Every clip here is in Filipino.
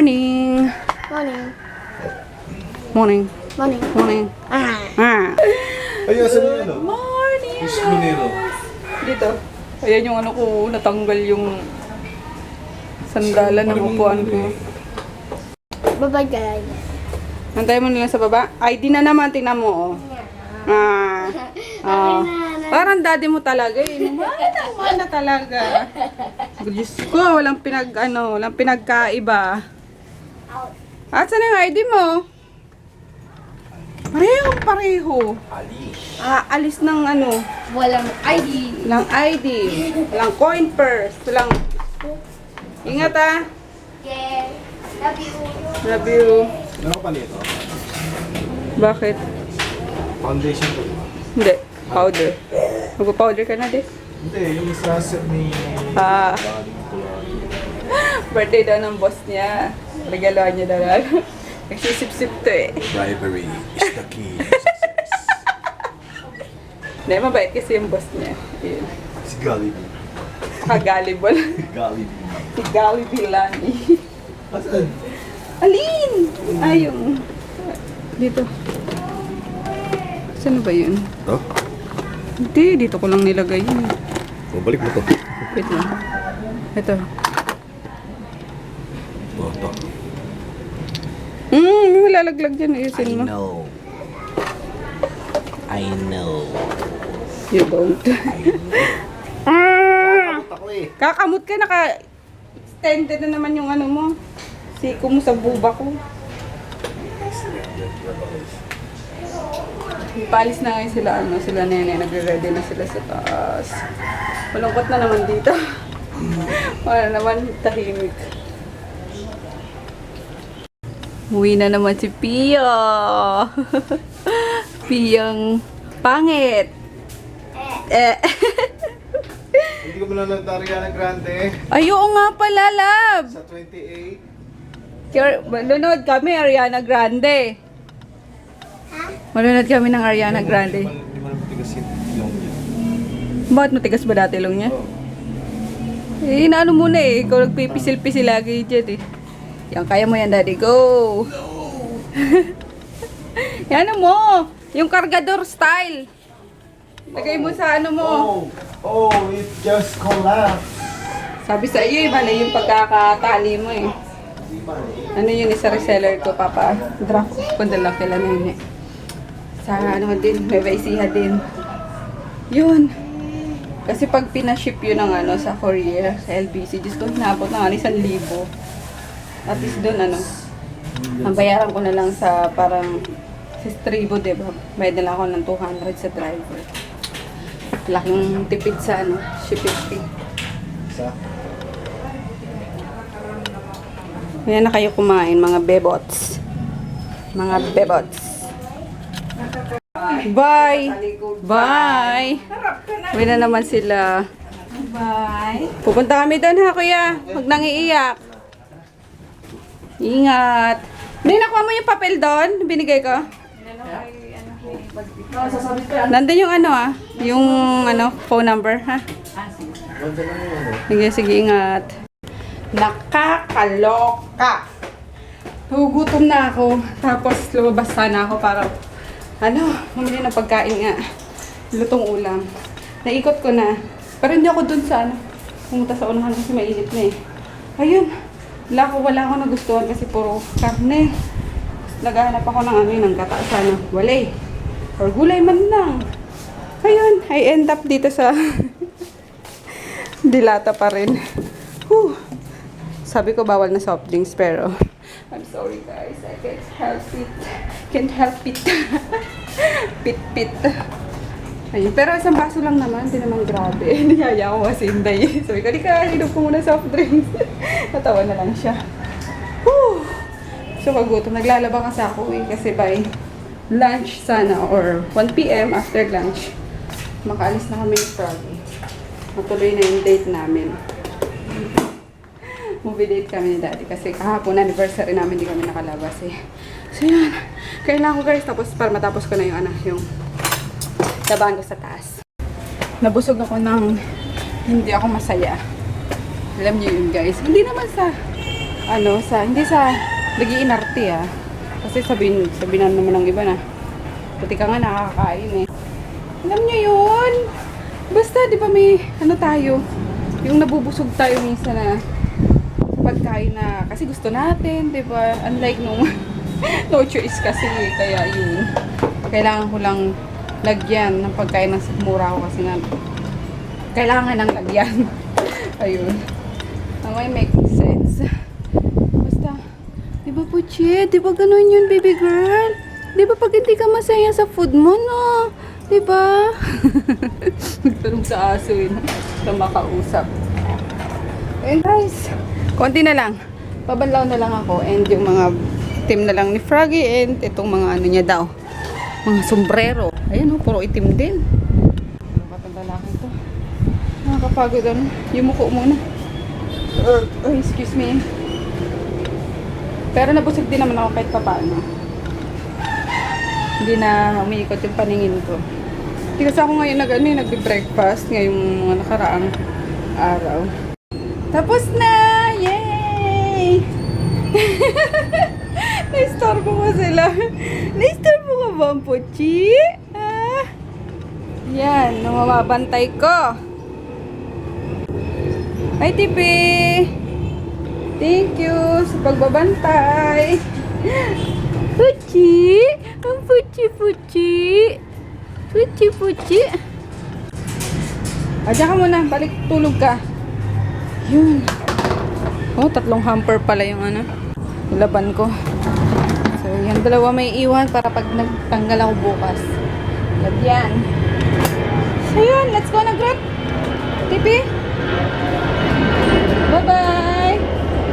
Morning. Morning. Morning. Morning. Morning. Ah. Ay, asan yung ano? Morning. Pismonero. Dito. Ayan yung ano ko, natanggal yung sandalan ng upuan ko. Babay guys. Antay mo nila sa baba. ID na naman, tingnan mo. Oh. Parang daddy mo talaga eh. Mahal na talaga. Diyos ko, walang pinagkaiba. At saan yung ID mo? Pareho. Alis ng ano. Walang ID. Walang ID. Walang coin purse. Walang... Ingat ah. Yeah. Love you. Love you. Ano pa nito? Bakit? Foundation ko. Hindi. Powder. Magpa-powder ka na din. Hindi, yung sa set ni... Ah. Birthday daw ng boss niya. Regaluhan niya daw lang. Nagsisip-sip to eh. Bribery is the key. Hindi, mabait kasi yung boss niya. Yun. Si Jollibee. Kagalibol. Jollibee. Si Jollibee Lani. Asan? Alin? Ay, yung... Dito. Saan ba yun? Ito? Hindi, dito ko lang nilagay yun. Balik mo to. Wait lang. Ito. Ito. May malalaglag dyan. Ayusin mo. I know. You don't. Ako eh. Kakamot ka, naka-extended na naman yung ano mo. Siko mo sa buba ko. Palis na ngayon sila nene, nagre-ready na sila sa taas. Malungkot na naman dito. Wala naman, tahimik. Uwi na naman si Pia. Piyang pangit. Hindi ko manonood ng Ariana Grande Ay, oo nga pala, love. sa 28. Malunod kami, Ariana Grande. Malunod kami ng Ariana Grande. Hindi mo na matigas yung ilong niya. Bakit matigas ba dati ilong niya? Oo. Eh, inaano muna eh. Ikaw nagpipisil-pisil lagi dyan eh. Yan, kaya mo yan, daddy. Go! Yan mo! Yung kargador style. Lagay mo sa ano mo. It just collapsed. Sabi sa iyo eh, mali yung pagkakatali mo eh. Ano yun, isa reseller ko, papa. Draft ko dala kila nene. Sa ano din, may vaisiha din. Yun. Kasi pag pinaship yun ng ano, sa Korea, sa LBC, just ko hinabot ng 1,000. At least doon ano, ang bayaran ko na lang sa parang sa Stribo, diba? Bayad na lang ako ng 200 sa driver. Laking tipid sa ano, shipping fee. Isa? Ayan na kayo kumain, mga bebots. Mga bebots. Bye! Bye! Uwi na naman sila. Bye! Pupunta kami doon ha, kuya. Huwag nang iiyak. Ingat. Hindi, nakuha mo yung papel doon? Binigay ko? Nandun yung ano yung ano, phone number ha? Sige, ingat. Nakakaloka. Nagugutom na ako. Tapos lumabas sana ako para bumili ng pagkain nga. Lutong ulam. Naikot ko na. Pero hindi ako dun sa pumunta sa unahan kasi mainit na eh. Ayun. Wala ako nagustuhan kasi puro karne. Naghahanap ako ng ng gata sana. Walay. Or gulay man lang. Ayun. I end up dito sa Dilata pa rin. Whew. Sabi ko bawal na soft drinks pero I'm sorry guys, I can't help it. Can't help it. Pit. Ayun. Pero isang baso lang naman, hindi naman grabe. Niyaya ko kasi hindi. Sabi ko, di ka, hinog ko muna soft drinks. Natawa na lang siya. Whew. So kagutom, naglalaba kasi ako kasi by lunch sana or 1 PM after lunch, makaalis na kami from matuloy na yung date namin. Movie date kami ni daddy kasi kahapon anniversary namin, hindi kami nakalabas eh. So yun, kailangan ko guys, tapos para matapos ko na yung yung labahan ko sa taas. Nabusog ako ng hindi ako masaya. Alam niyo yun guys, hindi naman sa ano, hindi sa nag-iinarte ah. Kasi sabihin naman ng iba na, puti ka nga nakakain eh. Alam niyo yun? Basta, di ba may, ano tayo, yung nabubusog tayo minsan na sa pagkain na, kasi gusto natin, di ba? Unlike nung, no choice kasi, kaya yun. Kailangan ko lang lagyan ng pagkain ng sikmura ko kasi nga, kailangan ng lagyan. Ayun. Ang may make sense. Basta, di ba Puchi? Di ba ganun yun, baby girl? Di ba pag hindi ka masaya sa food mo, no? Di ba? Nagtanong sa aso yun. Sa makausap. And guys, konti na lang. Pabanlaw na lang ako. And yung mga team na lang ni Froggy and itong mga ano niya daw. Mga sombrero. Ayan o, puro itim din. Ano ba itong lalaki ito? Nakakapagod ano. Yumuko muna. Oh, excuse me. Pero nabusog din naman ako kahit papaano. Hindi na umiikot yung paningin ko. Hindi kasi ako ngayon nag-breakfast ngayong mga nakaraang araw. Tapos na! Yay! Na-istorbo ko sila. Na-istorbo ko ba ang Puchi? Ah? Yan, namamabantay ko. Hi, Tipi! Thank you sa pagbabantay. Puchi! Ang Puchi-Puchi! Puchi-Puchi! Diyan ka muna. Balik tulog ka. Yun. Oh, 3 hamper pala yung ano. Laban ko. So, yan. 2 may iwan para pag nagtanggal ako bukas. Lagyan. So, yun. Let's go na, Grab. Tipi. Bye-bye.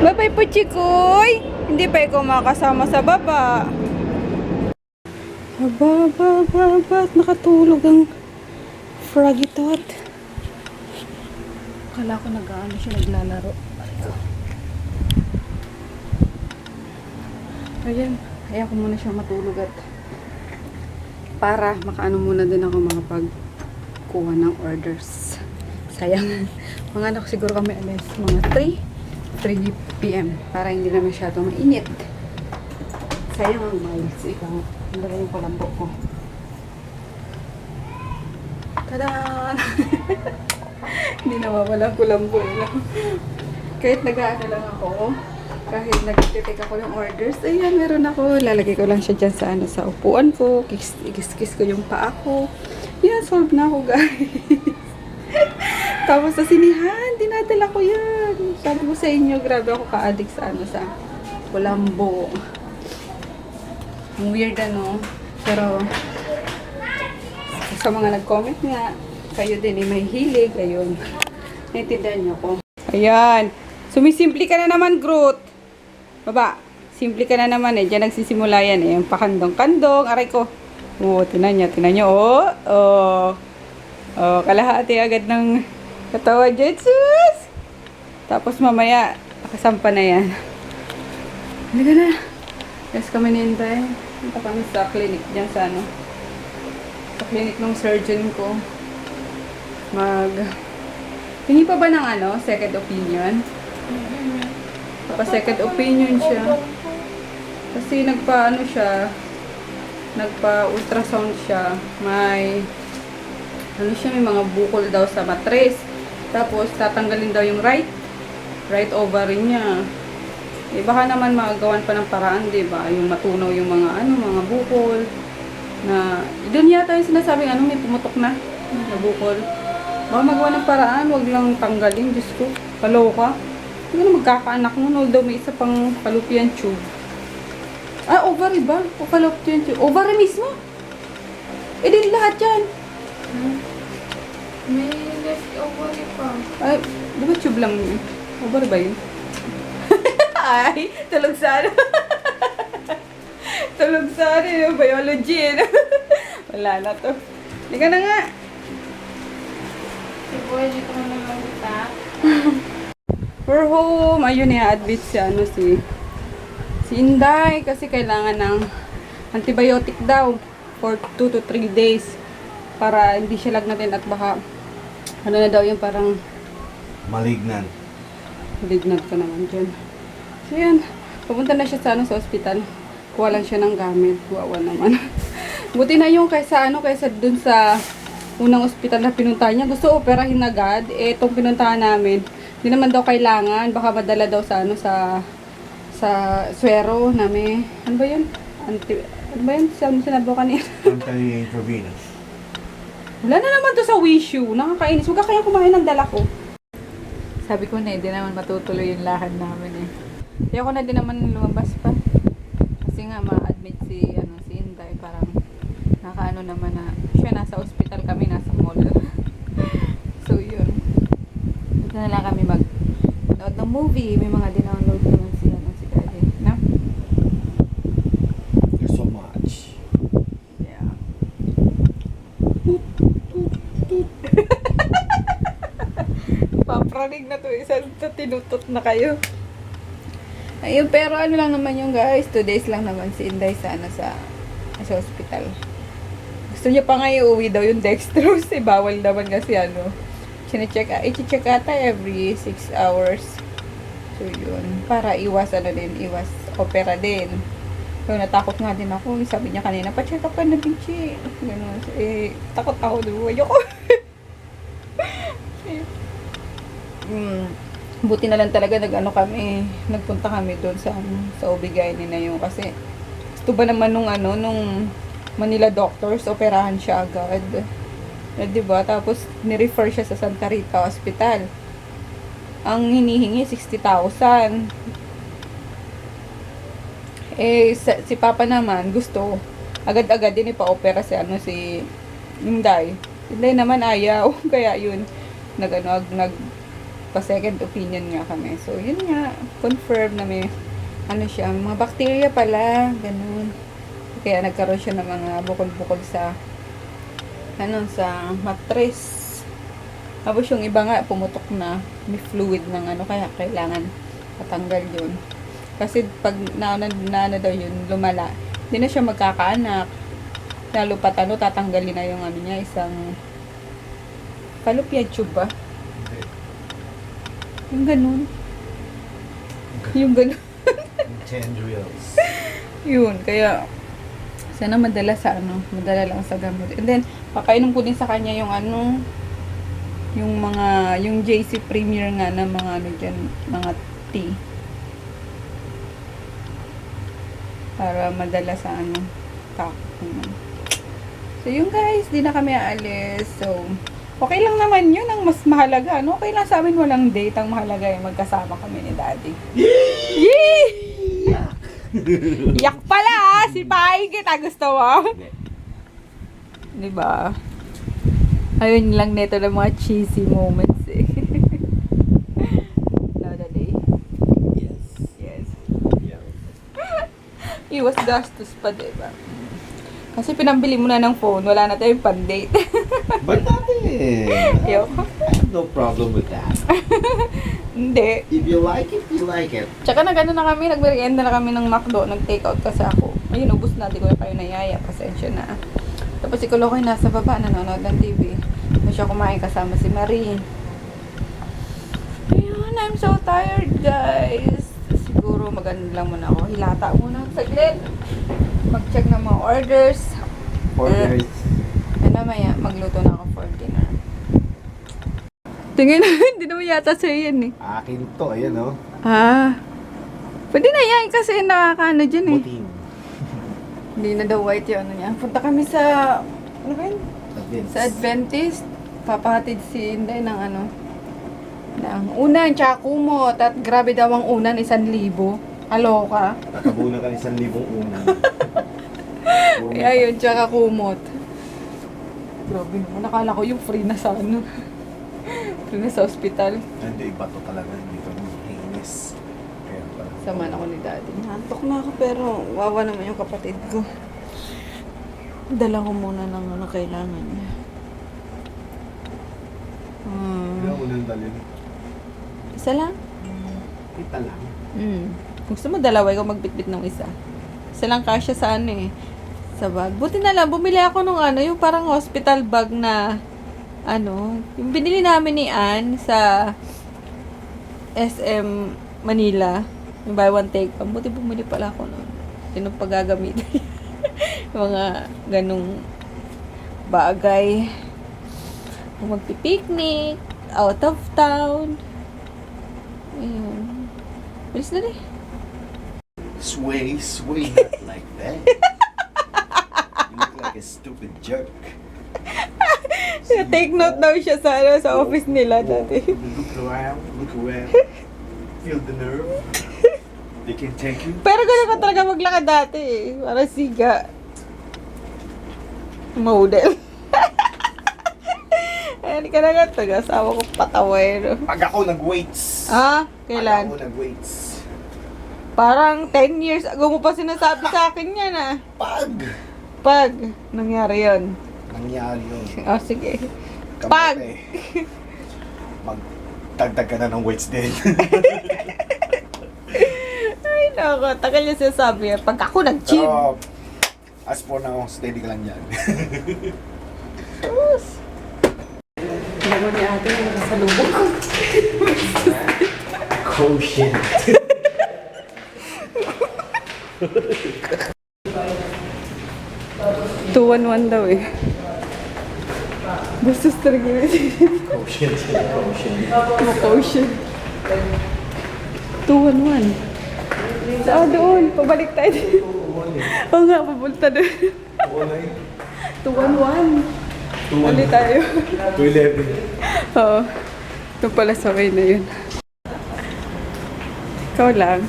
Bye-bye, Puchikoy. Hindi pa ikaw makasama sa baba. Ba't nakatulog ang Froggy Tot? Akala ko nag-ano siya, naglalaro. Ayan, kaya ko muna siya matulog at para makaano muna din ako makapagkuha ng orders. Sayang. Mga anak siguro kami alis mga 3 p.m. para hindi na masyado mainit. Sayang ang miles. Ikaw, ang yung palambo ko. Tada! Hindi nawawala ko lambo. Kahit nag-aano lang ako, kahit nag-take ako ng orders, ayan, meron ako. Lalagay ko lang siya dyan sa, sa upuan ko. Kiss ko yung paa ko. Yan, solve na ako, guys. Tapos sa sinihan, dinadala ko yan. Sabi ko sa inyo, grabe ako ka-addict sa sa Kulambo. Ang weird ano. Pero, sa mga nag-comment nga, kayo din may hilig. Ayun. Naintindihan niyo ko. Ayan. Sumisimple ka na naman, Groot. Baba. Simple ka na naman eh. Diyan nagsisimula yan eh. Yung pakandong-kandong. Aray ko. Oh, tinan niyo. Oh. Oh. Oh, kalahati agad ng katawan dyan, sus! Tapos mamaya, nakasampa na yan. Halika na. Yes, kami nintay. Punta kami sa clinic dyan sa sa clinic ng surgeon ko. Hingi pa ba ng second opinion? Second opinion siya. Kasi nagpa-ultrasound siya. May mga bukol daw sa matres. Tapos, tatanggalin daw yung right ovary niya. Eh, baka naman magawan pa ng paraan, diba? Yung matunaw yung mga bukol. Doon yata yung sinasabing, may pumutok na bukol. Baka magawa ng paraan, wag lang tanggalin. Diyos ko, kaloka. Hindi na magkakaanak mo, although may isa pang fallopian tube. Ovary ba? O fallopian tube? Ovary mismo? Eh, din lahat yan. May left ovary pa. Ay, di ba tube lang yun? Ovary ba yun? Ay, tulog sa tulog sa yung biology. Wala na to. Hindi ka na nga. Si Boy, dito ka naman kita. We're home. Ayun, i-admit si Inday kasi kailangan ng antibiotic daw for 2 to 3 days para hindi siya lagnatin at baka na daw yung parang Malignant. malignant ka naman dyan. So, yan. Pupunta na siya sa, sa ospital. Kuha lang siya ng gamit. Kuwawa naman. Buti na yung kaysa dun sa unang ospital na pinuntahan niya. Gusto operahin agad. Eh, itong pinuntahan namin, hindi naman daw kailangan. Baka madala daw sa, sa swero na may, ano ba yun? Ano ba yun? Sinabi ko kanina. Anti-intravenous. Wala na naman to sa wish you. Nakakainis. Huwag ka kaya kumain ng dala ko. Sabi ko na, hindi naman matutuloy yung lakad namin eh. Kaya ko na din naman lumabas pa. Kasi nga, ma-admit si Inday. Parang, nakaano naman na, siya nasa ospital kami, nasa mall. So, yun. Dito na lang kami mag-nood ng movie. May mga dinownload naman si Daddy. No? There's so much. Yeah. Papranig na to, isa tinutot na kayo. Ayun, pero ano lang naman yung guys, 2 days lang naman si Inday sa hospital. Gusto niya pa nga iuwi daw yung dextrose, eh, bawal naman kasi i-check ata every 6 hours. So yun, para iwas opera din. So natakot nga din ako, sabi niya kanina, pa-check up ka na din, Chi. Ganun, takot ako, ayoko. Buti na lang talaga nagpunta kami doon sa OB-GYN na yun kasi gusto ba naman nung Manila doctors, operahan siya agad. Eh, diba? Tapos ni-refer siya sa Santa Rita Hospital. Ang hinihingi 60,000. Eh si Papa naman gusto agad-agad din ipa-opera si Inday. Inday naman ayaw. Kaya yun pa second opinion nga kami. So, yun nga, confirm na may, siya, mga bacteria pala, ganun. Kaya nagkaroon siya ng mga bukol-bukol sa, sa mattress. Tapos yung iba nga, pumutok na, may fluid ng kaya kailangan patanggal yun. Kasi pag daw yun, lumala, hindi na siya magkakaanak. Lalo pa tatanggalin na yung niya, isang fallopian tube ba? Yung ganun. Tendrils. Yun, kaya sana madala lang sa gamot. And then, pakainom ko din sa kanya yung yung JC Premier nga na mga dyan, mga tea. Para madala sa takot naman. So, yun guys, di na kami aalis. So, okay lang naman yun. Ang mas mahalaga. Okay lang sa amin walang date. Ang mahalaga yung magkasama kami ni Daddy. Yee! Yak pala! Si Pai kita gusto mo? Diba? Ayun lang nito ng mga cheesy moments eh. Another day. Yes. Yeah. Iwas gastos pa, diba? Kasi pinambili mo na ng phone, wala na tayong pan-date. But natin. Ayoko. I have no problem with that. Hindi. If you like it, you like it. Tsaka na kami, nagmerienda na kami ng McDo, nag-take out kasi ako. Ayun, ubus na, di ko na kayo nayaya, pasensya na. Tapos si Kulokoy nasa baba, nanonood ng TV. Doon siya kumain kasama si Marie. Ayun, I'm so tired guys. Siguro maganda lang muna ako. Hilata muna saglit. Mag-check ng mga orders. Orders. Maya, magluto na ako for dinner. Tingin na, hindi naman yata sa'yo yan eh. Akin to, ayan oh. Pwede na yan kasi nakakaano dyan eh. Buting. Hindi na daw white yun. Punta kami sa, ano ba yun? Sa Adventist. Papahatid si Inday ng ng unan, tsaka kumot. At grabe daw ang unan, 1,000. Aloka. Nakabuna ka 1,000 una. Kaya yun, tsaka kumot. Grabe naman, nakala ko yung free na sa free na sa hospital. Hindi, iba to talaga. Hindi to hinis. Kaya pala. Sama na ko ni Daddy. Nantok na ako pero wawa naman yung kapatid ko. Dala ko muna ng kailangan niya. Ilang unang dalhin? Isa lang? Kita lang. Gusto mo dalawa, ikaw magbitbit ng isa. Isa lang kasya sa sa bag. Buti na lang, bumili ako nung yung parang hospital bag na yung binili namin ni Ann sa SM Manila. Yung buy one take one. Buti bumili pala ako nun. Yun ang paggagamitin. Mga ganong bagay. Kung magpipiknik, out of town. Ayun. Bilis na rin. Sway, not like that. You look like a stupid jerk. Take note daw siya sa office nila dati. Look around. Feel the nerve. They can take you. Pero ganun ka talaga maglakad dati eh. Parang siga. Model. Ayan ka na nga taga. Asawa ko patawero. Pag ako nag-weights. Ah, kailan? Pag ako nag-weights. Parang 10 years ago mo pa sinasabi sa akin yan ah. Pag nangyari yun. Nangyari yun. Oh, sige. Kamote. Pag! Magdagdag ka na ng weights din. Ay, nako. Tagal niya sinasabi yan. Pag ako nag-gym. Pero, as for now, steady ka lang yan. Bago niya ate, sa lubog ko. Quotient. 211 daw eh. Bastos talaga yun. Quotient. Quotient. 211. Doon. Pabalik tayo. Oo nga, papunta doon. 211. Ulit tayo. 211. Oo. Ito pala sa way na yun. Ikaw lang.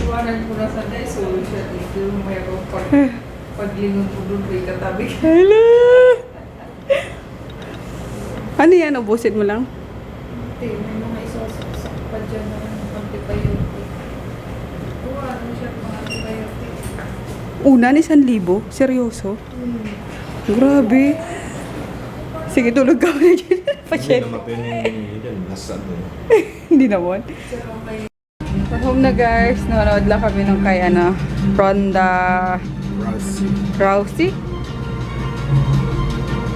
Iwanan ko na sa resolution. Ito yung mayroon paglingon ko doon may katabi. Hello! Ano yan? Ubusin mo lang? May mga isosok pa dyan na antibiotic. Ano siya mga antibiotic? Una ni 1,000? Seryoso? Grabe. Sige, tulog ka na dyan. Pasyente. Hindi naman. Home na guys. Nanonood lang kami nung kay Ronda Rousey.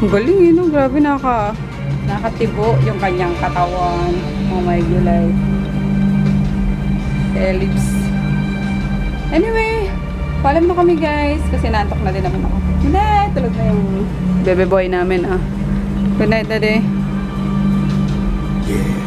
Ang galing yun. No? Grabe nakatibo yung kanyang katawan. Oh my gulay. Ellipse. Anyway, paalam na kami guys. Kasi naantok na din naman ako. Good night. Tulog na yung bebe boy namin. Good night, daddy. Yeah.